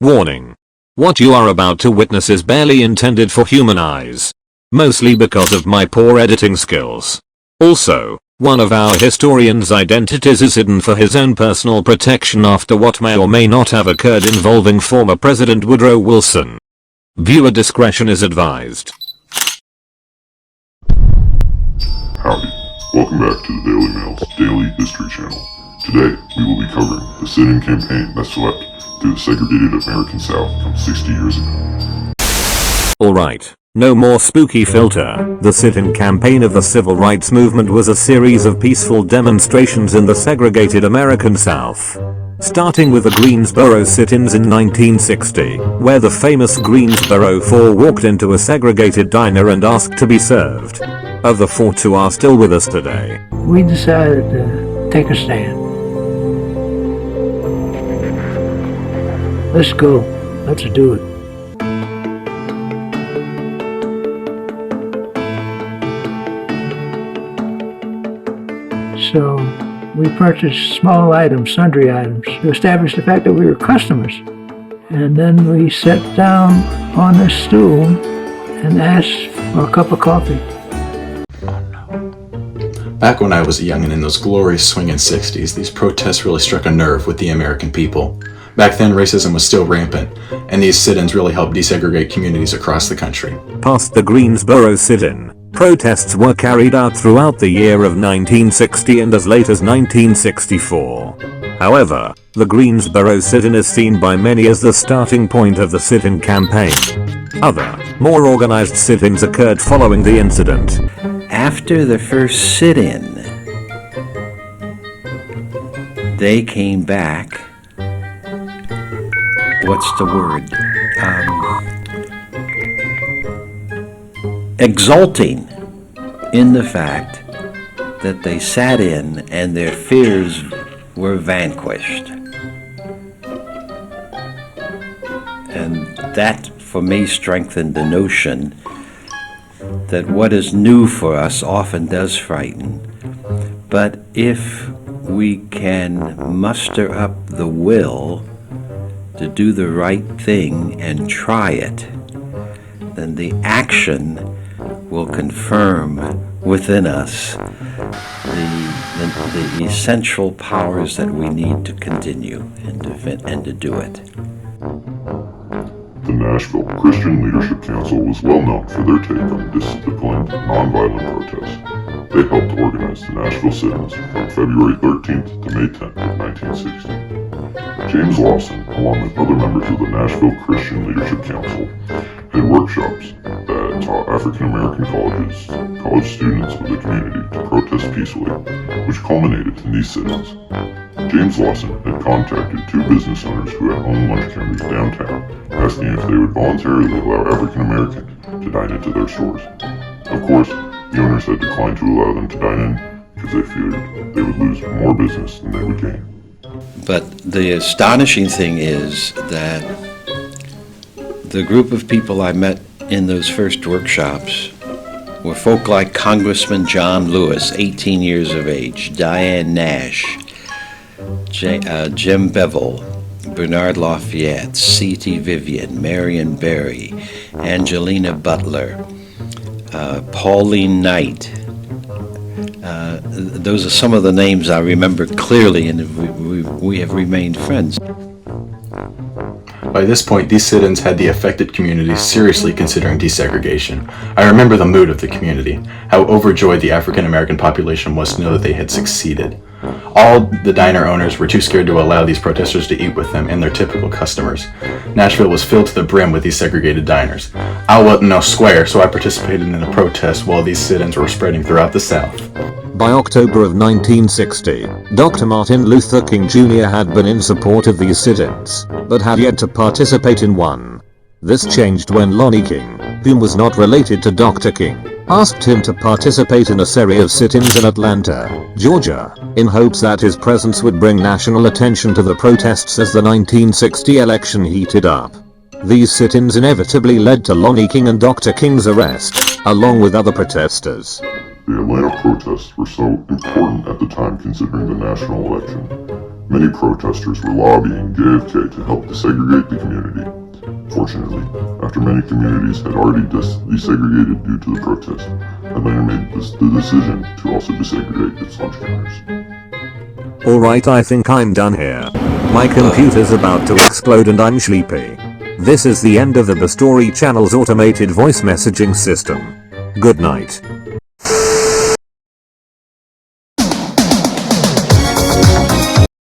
Warning. What you are about to witness is barely intended for human eyes. Mostly because of my poor editing skills. Also, one of our historians' identities is hidden for his own personal protection after what may or may not have occurred involving former President Woodrow Wilson. Viewer discretion is advised. Howdy. Welcome back to the Daily Mail's Daily History Channel. Today, we will be covering the sit-in campaign that swept through the segregated American South some 60 years ago. Alright, no more spooky filter. The sit-in campaign of the Civil Rights Movement was a series of peaceful demonstrations in the segregated American South. Starting with the Greensboro sit-ins in 1960, where the famous Greensboro Four walked into a segregated diner and asked to be served. Of the four, two are still with us today. We decided to take a stand. Let's go. Let's do it. So we purchased small items, sundry items, to establish the fact that we were customers. And then we sat down on a stool and asked for a cup of coffee. Back when I was a youngin' in those glorious swinging 60s, these protests really struck a nerve with the American people. Back then, racism was still rampant, and these sit-ins really helped desegregate communities across the country. Past the Greensboro sit-in, protests were carried out throughout the year of 1960 and as late as 1964. However, the Greensboro sit-in is seen by many as the starting point of the sit-in campaign. Other, more organized sit-ins occurred following the incident. After the first sit-in, they came back, what's the word, exulting in the fact that they sat in and their fears were vanquished. And that, for me, strengthened the notion that what is new for us often does frighten, but if we can muster up the will to do the right thing and try it, then the action will confirm within us the essential powers that we need to continue and to do it. The Nashville Christian Leadership Council was well known for their take on disciplined, nonviolent protest. They helped organize the Nashville sit-ins from February 13th to May 10th of 1960. James Lawson, along with other members of the Nashville Christian Leadership Council, had workshops that taught African American colleges, college students of the community to protest peacefully, which culminated in these sit-ins. James Lawson had contacted two business owners who had owned lunch counters downtown, asking if they would voluntarily allow African Americans to dine into their stores. Of course, the owners had declined to allow them to dine in because they feared they would lose more business than they would gain. But the astonishing thing is that the group of people I met in those first workshops were folk like Congressman John Lewis, 18 years of age, Diane Nash, Jim Bevel, Bernard Lafayette, C.T. Vivian, Marion Barry, Angelina Butler, Pauline Knight. Those are some of the names I remember clearly, and we have remained friends. By this point, these sit-ins had the affected communities seriously considering desegregation. I remember the mood of the community, how overjoyed the African American population was to know that they had succeeded. All the diner owners were too scared to allow these protesters to eat with them and their typical customers. Nashville was filled to the brim with these segregated diners. I wasn't no square, so I participated in the protest while these sit-ins were spreading throughout the South. By October of 1960, Dr. Martin Luther King Jr. had been in support of these sit-ins, but had yet to participate in one. This changed when Lonnie King, whom was not related to Dr. King, asked him to participate in a series of sit-ins in Atlanta, Georgia, in hopes that his presence would bring national attention to the protests as the 1960 election heated up. These sit-ins inevitably led to Lonnie King and Dr. King's arrest, along with other protesters. The Atlanta protests were so important at the time considering the national election. Many protesters were lobbying JFK to help desegregate the community. Fortunately, after many communities had already desegregated due to the protest, Atlanta made the decision to also desegregate its lunch counters. Alright, I think I'm done here. My computer's about to explode and I'm sleepy. This is the end of the Bistory channel's automated voice messaging system. Good night.